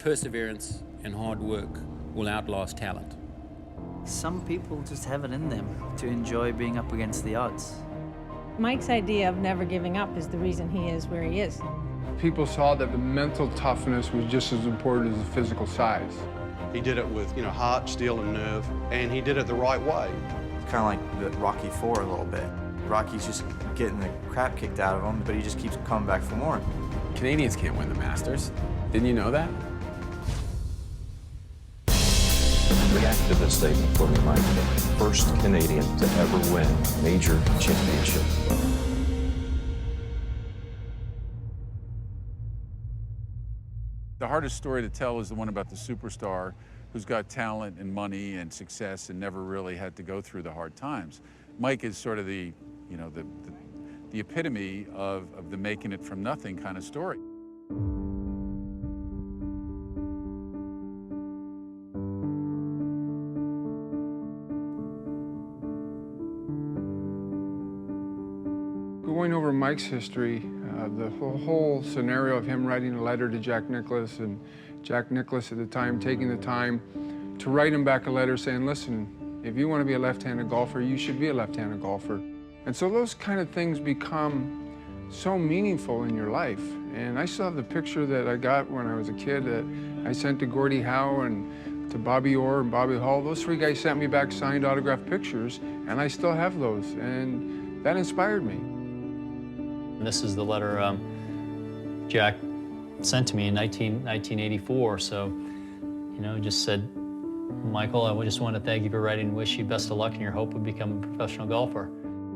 Perseverance and hard work will outlast talent. Some people just have it in them to enjoy being up against the odds. Mike's idea of never giving up is the reason he is where he is. People saw that the mental toughness was just as important as the physical size. He did it with, heart, steel, and nerve, and he did it the right way. It's kind of like the Rocky IV a little bit. Rocky's just getting the crap kicked out of him, but he just keeps coming back for more. Canadians can't win the Masters. Didn't you know that? React to this statement for me, Mike. First Canadian to ever win a major championship. The hardest story to tell is the one about the superstar who's got talent and money and success and never really had to go through the hard times. Mike is sort of the epitome of the making it from nothing kind of story. Going over Mike's history, the whole scenario of him writing a letter to Jack Nicklaus, and Jack Nicklaus at the time taking the time to write him back a letter saying, listen, if you want to be a left-handed golfer, you should be a left-handed golfer. And so those kind of things become so meaningful in your life. And I still have the picture that I got when I was a kid that I sent to Gordie Howe and to Bobby Orr and Bobby Hall. Those three guys sent me back signed autographed pictures, and I still have those. And that inspired me. This is the letter Jack sent to me in 1984. So, just said, Michael, I just want to thank you for writing and wish you best of luck in your hope of becoming a professional golfer.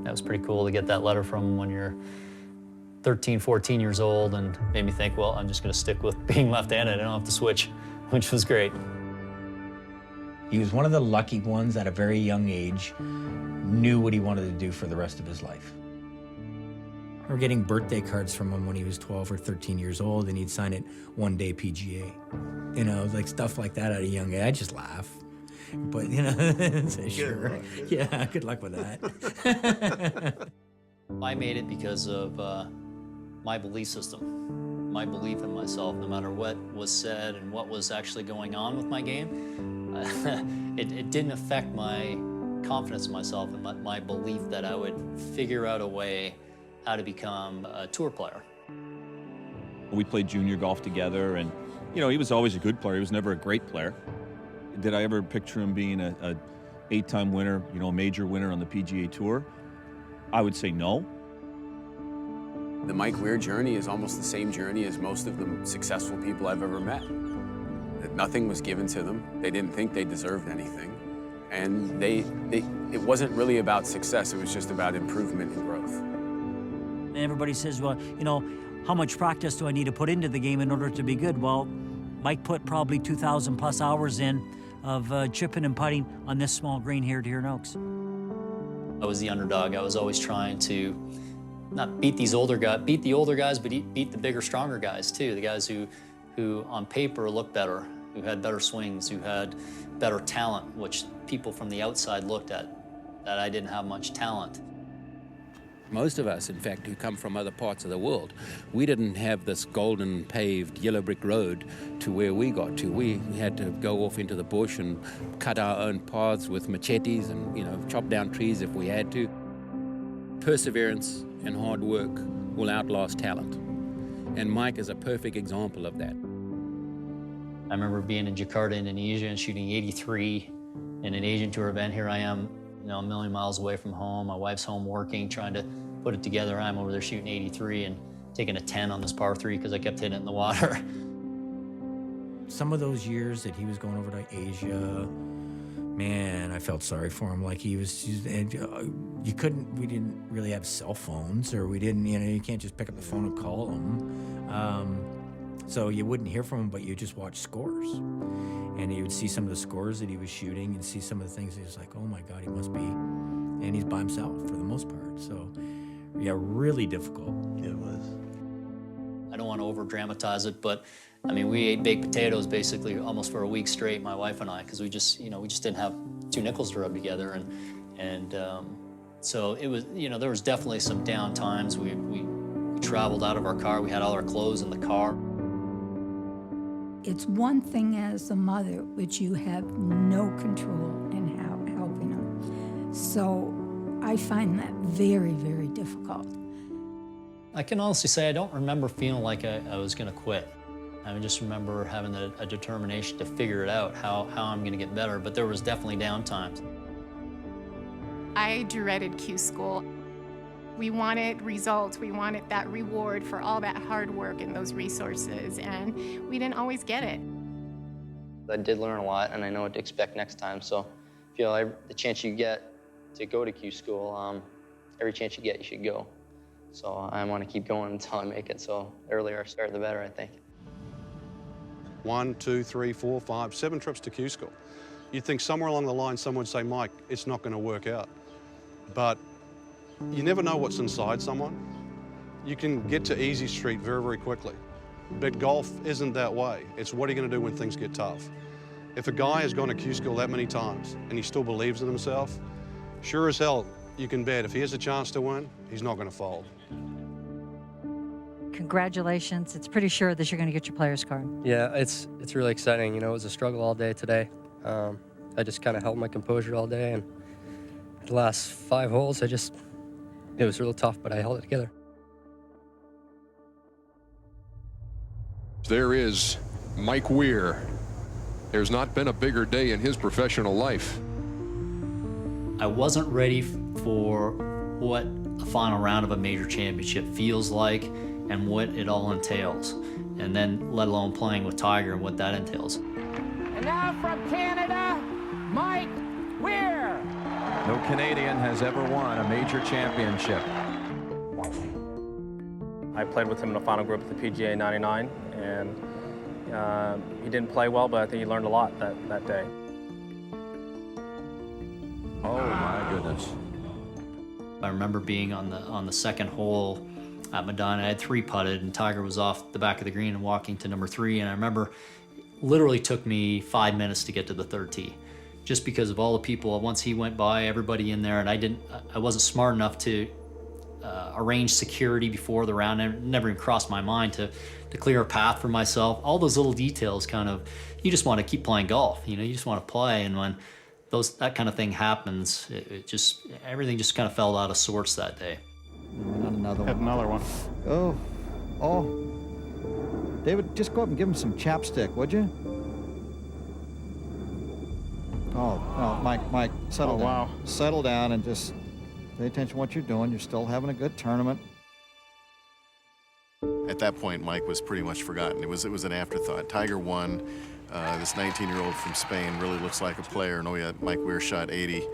That was pretty cool to get that letter from when you're 13, 14 years old, and made me think, well, I'm just going to stick with being left-handed. I don't have to switch, which was great. He was one of the lucky ones at a very young age, knew what he wanted to do for the rest of his life. I remember getting birthday cards from him when he was 12 or 13 years old, and he'd sign it "One Day PGA." Like stuff like that at a young age. I just laugh. But, say, sure. Yeah, good luck with that. I made it because of my belief system, my belief in myself, no matter what was said and what was actually going on with my game. It didn't affect my confidence in myself and my belief that I would figure out a way how to become a tour player. We played junior golf together, and he was always a good player. He was never a great player. Did I ever picture him being a 8-time winner, a major winner on the PGA Tour? I would say no. The Mike Weir journey is almost the same journey as most of the successful people I've ever met. That nothing was given to them. They didn't think they deserved anything. And it wasn't really about success. It was just about improvement and growth. Everybody says, well, how much practice do I need to put into the game in order to be good? Well, Mike put probably 2,000 plus hours in of chipping and putting on this small green here at Here in Oaks. I was the underdog. I was always trying to not beat the older guys, but beat the bigger, stronger guys too. The guys who on paper looked better, who had better swings, who had better talent, which people from the outside looked at, that I didn't have much talent. Most of us, in fact, who come from other parts of the world, we didn't have this golden paved yellow brick road to where we got to. We had to go off into the bush and cut our own paths with machetes and, chop down trees if we had to. Perseverance and hard work will outlast talent. And Mike is a perfect example of that. I remember being in Jakarta, Indonesia, and shooting 83 in an Asian Tour event. Here I am, a million miles away from home. My wife's home working, trying to put it together. I'm over there shooting 83 and taking a 10 on this par 3 because I kept hitting it in the water. Some of those years that he was going over to Asia, man, I felt sorry for him. Like we didn't really have cell phones, or we didn't, you can't just pick up the phone and call him. So you wouldn't hear from him, but you just watch scores. And you would see some of the scores that he was shooting and see some of the things. He was like, oh my God, he must be. And he's by himself for the most part. So, yeah, really difficult. It was. I don't want to over dramatize it, but we ate baked potatoes basically almost for a week straight, my wife and I, because we just didn't have 2 nickels to rub together. So it was, there was definitely some down times. We traveled out of our car. We had all our clothes in the car. It's one thing as a mother, which you have no control in helping them. So I find that very, very difficult. I can honestly say I don't remember feeling like I was going to quit. I just remember having a determination to figure it out, how I'm going to get better, but there was definitely down times. I dreaded Q school. We wanted results, we wanted that reward for all that hard work and those resources, and we didn't always get it. I did learn a lot, and I know what to expect next time, so I feel the chance you get to go to Q school, every chance you get, you should go. So I want to keep going until I make it, so the earlier I start, the better, I think. 1, 2, 3, 4, 5, 7 trips to Q school. You'd think somewhere along the line someone would say, Mike, it's not going to work out. But you never know what's inside someone. You can get to easy street very, very quickly. But golf isn't that way. It's what are you going to do when things get tough? If a guy has gone to Q school that many times and he still believes in himself, sure as hell, you can bet if he has a chance to win, he's not going to fold. Congratulations. It's pretty sure that you're going to get your player's card. Yeah, it's really exciting. You know, it was a struggle all day today. I just kind of held my composure all day, and the last 5 holes, it was real tough, but I held it together. There is Mike Weir. There's not been a bigger day in his professional life. I wasn't ready for what a final round of a major championship feels like and what it all entails, and then let alone playing with Tiger and what that entails. And now from Canada, Mike Weir. No Canadian has ever won a major championship. I played with him in the final group at the PGA 99, and he didn't play well, but I think he learned a lot that day. Oh my goodness. I remember being on the second hole at Medina. I had 3 putted, and Tiger was off the back of the green and walking to number 3, and I remember literally took me 5 minutes to get to the 3rd tee, just because of all the people. Once he went by, everybody in there, and I wasn't smart enough to arrange security before the round. It never even crossed my mind to clear a path for myself. All those little details, kind of, you just want to keep playing golf. You know, you just want to play, and when that kind of thing happens, everything just kind of fell out of sorts that day. Another one. Had another one. Oh. David, just go up and give him some chapstick, would you? Oh, no, Mike, settle down. Wow. Settle down and just pay attention to what you're doing. You're still having a good tournament. At that point, Mike was pretty much forgotten. It was an afterthought. Tiger won. This 19-year-old from Spain really looks like a player. And oh yeah, Mike Weir shot 80.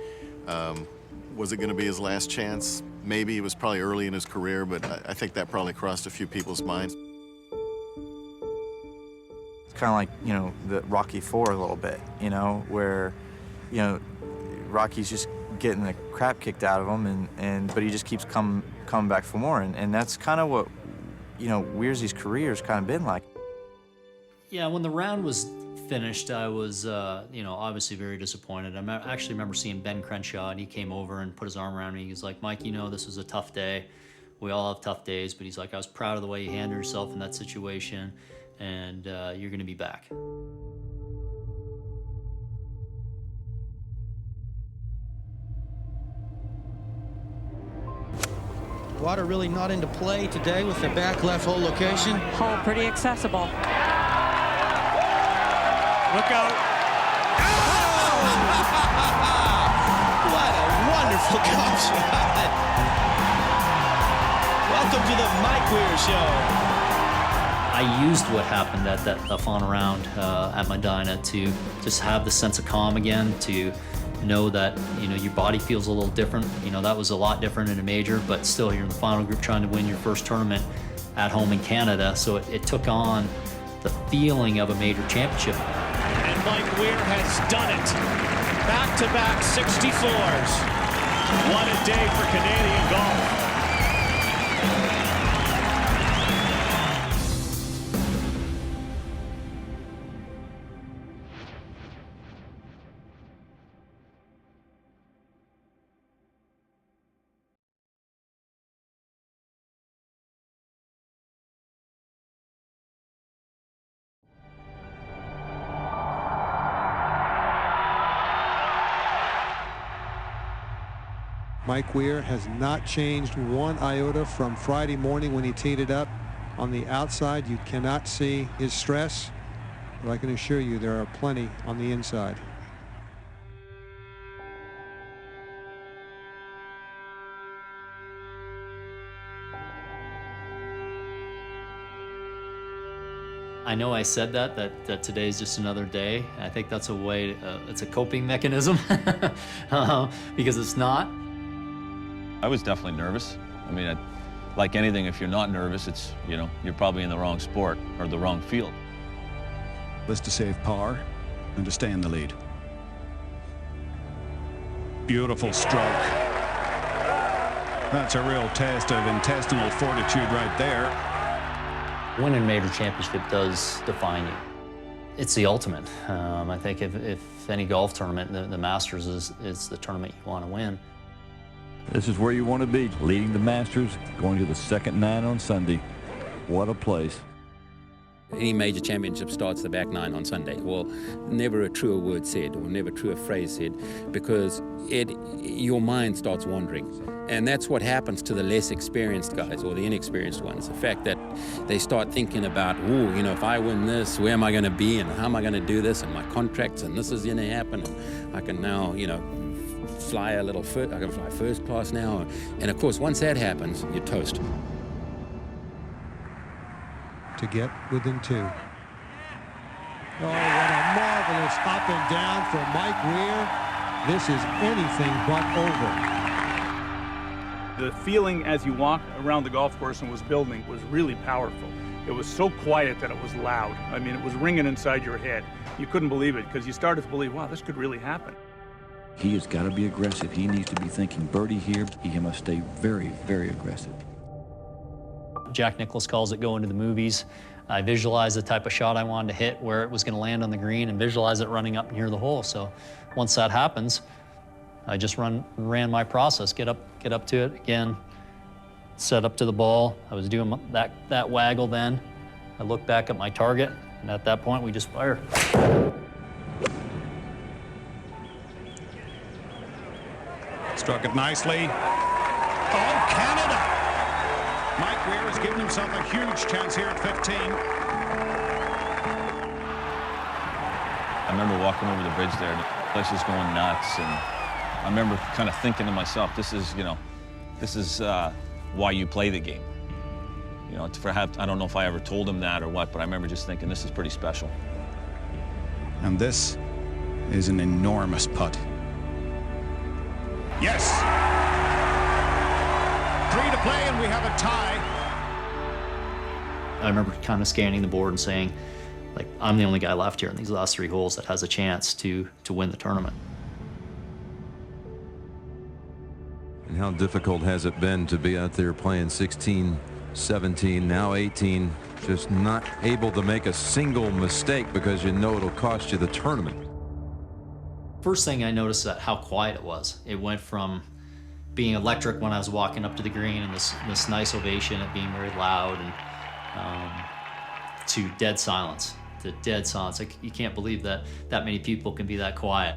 Was it going to be his last chance? Maybe. It was probably early in his career, but I think that probably crossed a few people's minds. It's kind of like, you know, the Rocky IV a little bit, you know, where, you know, Rocky's just getting the crap kicked out of him, but he just keeps coming back for more, and that's kind of what, you know, Weir's career's kind of been like. Yeah, when the round was finished, I was, you know, obviously very disappointed. I actually remember seeing Ben Crenshaw, and he came over and put his arm around me. He was like, Mike, you know, this was a tough day. We all have tough days, but he's like, I was proud of the way you handled yourself in that situation, and you're going to be back. Water really not into play today with the back left hole location. Hole pretty accessible. Look out. Oh! What a wonderful golf shot. Welcome to the Mike Weir Show. I used what happened at the final round at Medina to just have the sense of calm again, to know that, you know, your body feels a little different. You know, that was a lot different in a major, but still you're in the final group trying to win your first tournament at home in Canada. So it took on the feeling of a major championship. And Mike Weir has done it. Back-to-back 64s. What a day for Canadian golf. Mike Weir has not changed one iota from Friday morning when he teed it up. On the outside, you cannot see his stress, but I can assure you there are plenty on the inside. I know I said that today's just another day. I think that's a way, it's a coping mechanism because it's not. I was definitely nervous. I mean, like anything, if you're not nervous, it's, you know, you're probably in the wrong sport or the wrong field. Was to save par and to stay in the lead. Beautiful stroke. That's a real test of intestinal fortitude right there. Winning a major championship does define you. It's the ultimate. I think if any golf tournament, the Masters is the tournament you want to win. This is where you want to be, leading the Masters, going to the second 9 on Sunday. What a place. Any major championship starts the back 9 on Sunday. Well, never a truer word said, or never a truer phrase said, because your mind starts wandering. And that's what happens to the less experienced guys or the inexperienced ones. The fact that they start thinking about, oh, you know, if I win this, where am I going to be and how am I going to do this and my contracts and this is going to happen and I can now, you know, fly a little I can fly first class now. And of course, once that happens, you're toast. To get within 2. Oh, what a marvelous up and down for Mike Weir. This is anything but over. The feeling as you walked around the golf course and was building was really powerful. It was so quiet that it was loud. I mean, it was ringing inside your head. You couldn't believe it because you started to believe, wow, this could really happen. He has got to be aggressive. He needs to be thinking birdie here. He must stay very, very aggressive. Jack Nicklaus calls it going to the movies. I visualized the type of shot I wanted to hit, where it was going to land on the green, and visualize it running up near the hole. So once that happens, I just ran my process, get up to it again, set up to the ball. I was doing that waggle then. I looked back at my target, and at that point, we just fire. Struck it nicely. Oh, Canada! Mike Weir has given himself a huge chance here at 15. I remember walking over the bridge there, and the place was going nuts, and I remember kind of thinking to myself, this is, you know, this is why you play the game. You know, I don't know if I ever told him that or what, but I remember just thinking this is pretty special. And this is an enormous putt. Yes! 3 to play and we have a tie. I remember kind of scanning the board and saying, like, I'm the only guy left here in these last 3 holes that has a chance to win the tournament. And how difficult has it been to be out there playing 16, 17, now 18, just not able to make a single mistake because you know it'll cost you the tournament? First thing I noticed that how quiet it was. It went from being electric when I was walking up to the green and this nice ovation, it being very loud, and to dead silence. To dead silence. Like, you can't believe that many people can be that quiet.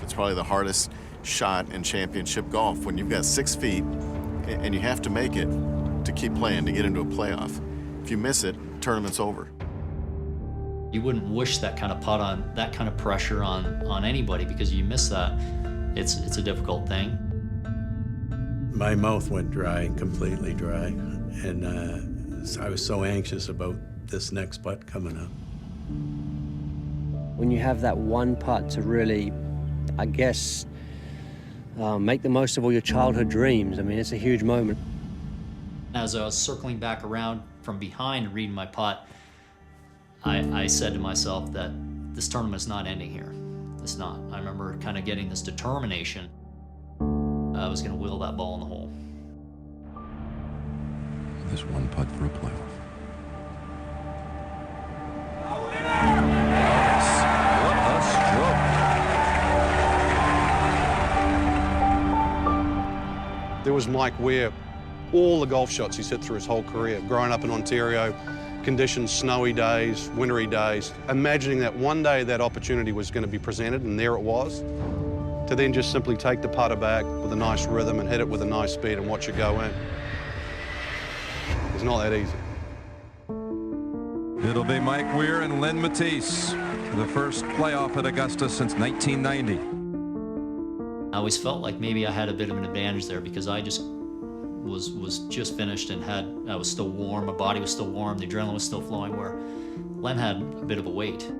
It's probably the hardest shot in championship golf when you've got 6 feet and you have to make it to keep playing to get into a playoff. If you miss it, tournament's over. You wouldn't wish that kind of putt on, that kind of pressure on anybody, because you miss that, it's a difficult thing. My mouth went dry, completely dry, and I was so anxious about this next putt coming up. When you have that one putt to really, I guess, make the most of all your childhood dreams, I mean, it's a huge moment. As I was circling back around from behind and reading my putt, I said to myself that this tournament's not ending here. It's not. I remember kind of getting this determination. I was going to wheel that ball in the hole. This one putt for a playoff. What a There was Mike Weir. All the golf shots he's hit through his whole career, growing up in Ontario, conditions, snowy days, wintry days, imagining that one day that opportunity was going to be presented, and there it was. to then just simply take the putter back with a nice rhythm and hit it with a nice speed and watch it go in. It's not that easy. It'll be Mike Weir and Len Matisse, the first playoff at Augusta since 1990. I always felt like maybe I had a bit of an advantage there because I just was just finished and I was still warm, my body was still warm, the adrenaline was still flowing, where Len had a bit of a wait.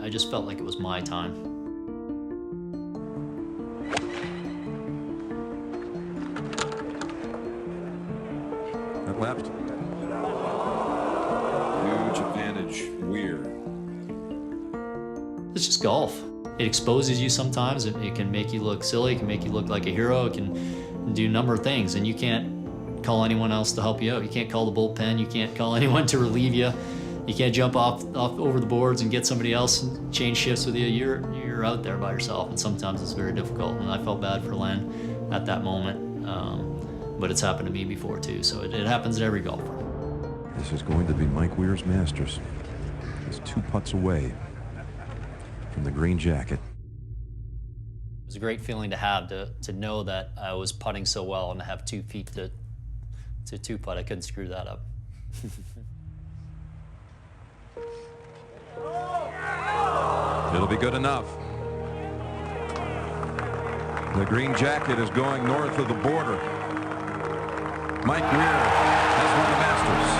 I just felt like it was my time. At left. Huge advantage, Weir. It's just golf. It exposes you sometimes. It can make you look silly. It can make you look like a hero. It can do a number of things, and you can't call anyone else to help you out. You can't call the bullpen. You can't call anyone to relieve you. You can't jump off over the boards and get somebody else and change shifts with you. You're out there by yourself, and sometimes it's very difficult. And I felt bad for Len at that moment, but it's happened to me before too. So it happens to every golfer. This is going to be Mike Weir's Masters. He's 2 putts away from the green jacket. It was a great feeling to have, to know that I was putting so well and to have 2 feet to 2-putt. I couldn't screw that up. It'll be good enough. The green jacket is going north of the border. Mike Weir has won the Masters.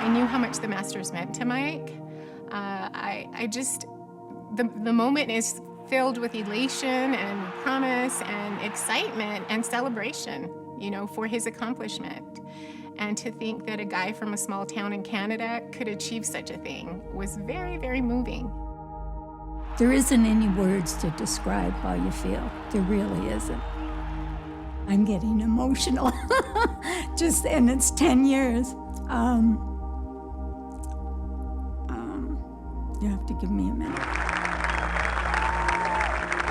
I knew how much the Masters meant to Mike. The moment is filled with elation and promise and excitement and celebration, you know, for his accomplishment. And to think that a guy from a small town in Canada could achieve such a thing was very, very moving. There isn't any words to describe how you feel. There really isn't. I'm getting emotional. And it's 10 years. You have to give me a minute.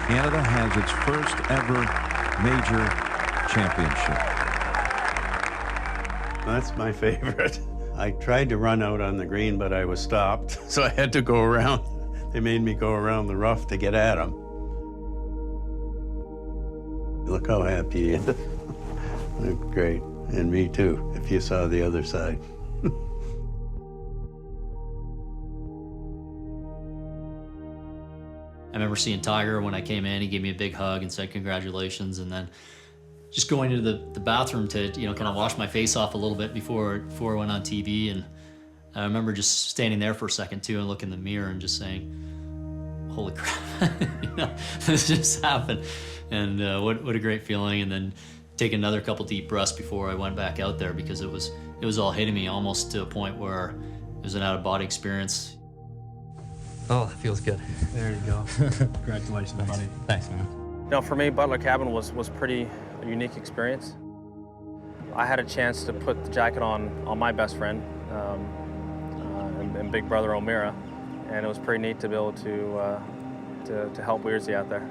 Canada has its first ever major championship. That's my favorite. I tried to run out on the green, but I was stopped, so I had to go around. They made me go around the rough to get at him. Look how happy he is. Great. And me too, if you saw the other side. I remember seeing Tiger when I came in. He gave me a big hug and said congratulations, and then just going into the bathroom to, you know, kind of wash my face off a little bit before I went on TV. And I remember just standing there for a second too and looking in the mirror and just saying, holy crap, you know, this just happened. And what a great feeling. And then take another couple deep breaths before I went back out there, because it was all hitting me almost to a point where it was an out-of-body experience. Oh, that feels good. There you go. Congratulations, buddy. Thanks, man. You know, for me, Butler Cabin was pretty a unique experience. I had a chance to put the jacket on my best friend and big brother O'Meara, and it was pretty neat to be able to help Weirzy out there.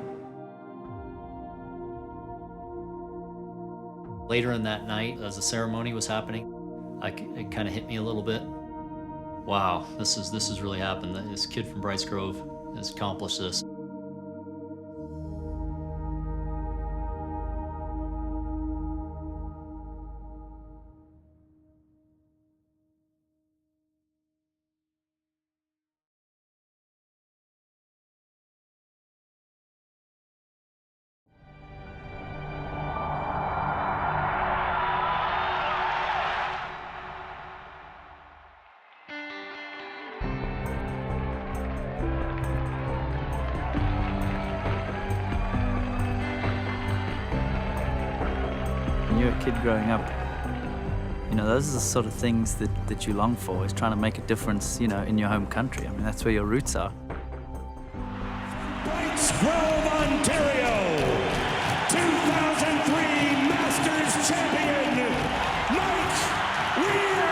Later in that night, as the ceremony was happening, it kind of hit me a little bit. Wow, this has really happened. This kid from Brights Grove has accomplished this. When you're a kid growing up, you know, those are the sort of things that you long for, is trying to make a difference, you know, in your home country. I mean, that's where your roots are. Brights Grove, Ontario, 2003 Masters champion, Mike Weir.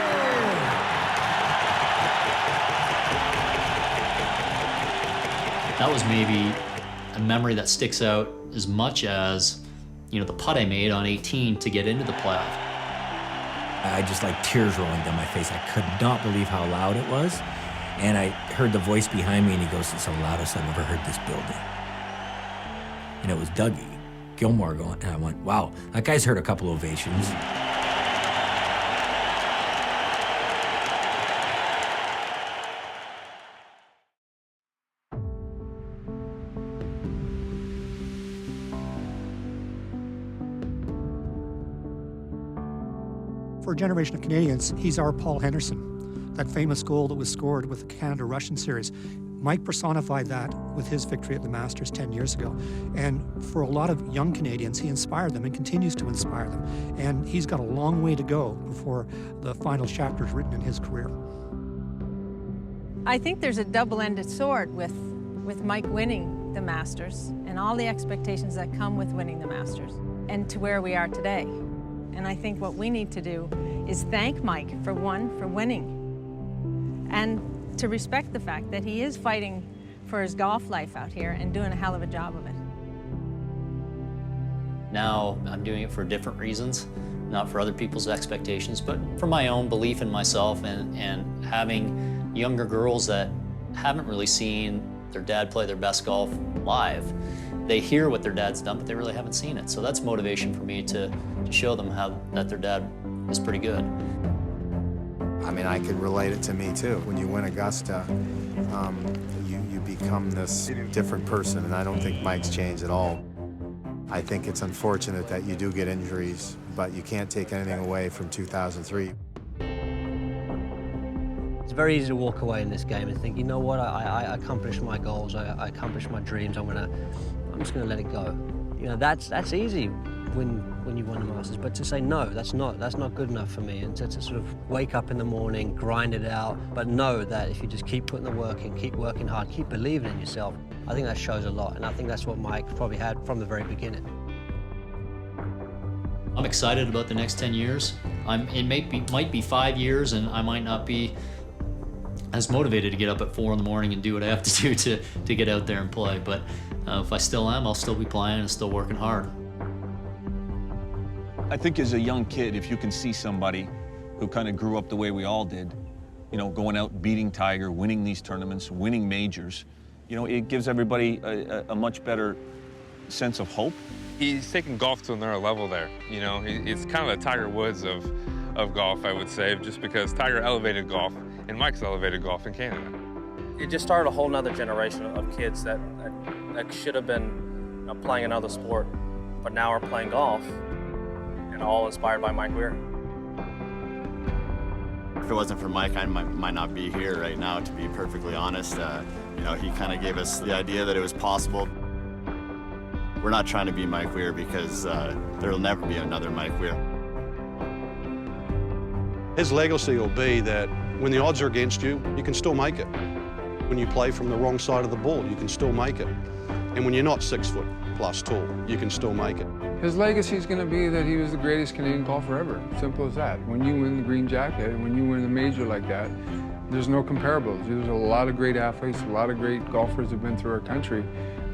That was maybe a memory that sticks out as much as, you know, the putt I made on 18 to get into the playoff. I just like tears rolling down my face. I could not believe how loud it was. And I heard the voice behind me, and he goes, "It's the loudest I've ever heard this building." And it was Dougie Gilmore going, and I went, wow, that guy's heard a couple ovations. For a generation of Canadians, he's our Paul Henderson, that famous goal that was scored with the Canada-Russian series. Mike personified that with his victory at the Masters 10 years ago. And for a lot of young Canadians, he inspired them and continues to inspire them. And he's got a long way to go before the final chapter is written in his career. I think there's a double-ended sword with Mike winning the Masters and all the expectations that come with winning the Masters and to where we are today. And I think what we need to do is thank Mike for winning and to respect the fact that he is fighting for his golf life out here and doing a hell of a job of it. Now I'm doing it for different reasons, not for other people's expectations, but for my own belief in myself and having younger girls that haven't really seen their dad play their best golf live. They hear what their dad's done, but they really haven't seen it. So that's motivation for me to show them that their dad is pretty good. I mean, I could relate it to me too. When you win Augusta, you become this different person, and I don't think Mike's changed at all. I think it's unfortunate that you do get injuries, but you can't take anything away from 2003. It's very easy to walk away in this game and think, you know what, I accomplished my goals, I accomplished my dreams, I'm just gonna let it go. You know, that's easy when you won the Masters, but to say no, that's not good enough for me, and to sort of wake up in the morning, grind it out, but know that if you just keep putting the work in, keep working hard, keep believing in yourself, I think that shows a lot, and I think that's what Mike probably had from the very beginning. I'm excited about the next 10 years. It might be 5 years, and I might not be as motivated to get up at 4 in the morning and do what I have to do to get out there and play. But if I still am, I'll still be playing and still working hard. I think as a young kid, if you can see somebody who kind of grew up the way we all did, you know, going out, beating Tiger, winning these tournaments, winning majors, you know, it gives everybody a much better sense of hope. He's taken golf to another level there. You know, it's kind of the Tiger Woods of golf, I would say, just because Tiger elevated golf and Mike's elevated golf in Canada. It just started a whole nother generation of kids that should have been playing another sport, but now are playing golf, and all inspired by Mike Weir. If it wasn't for Mike, I might not be here right now, to be perfectly honest. You know, he kind of gave us the idea that it was possible. We're not trying to be Mike Weir because there will never be another Mike Weir. His legacy will be that when the odds are against you, you can still make it. When you play from the wrong side of the ball, you can still make it. And when you're not 6 foot plus tall, you can still make it. His legacy is going to be that he was the greatest Canadian golfer ever. Simple as that. When you win the green jacket and when you win a major like that, there's no comparables. There's a lot of great athletes, a lot of great golfers have been through our country,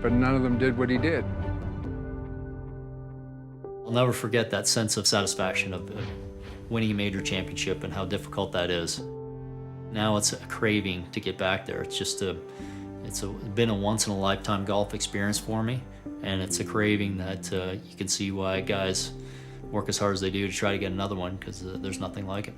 but none of them did what he did. I'll never forget that sense of satisfaction of winning a major championship and how difficult that is. Now it's a craving to get back there. It's been a once-in-a-lifetime golf experience for me, and it's a craving that you can see why guys work as hard as they do to try to get another one, because there's nothing like it.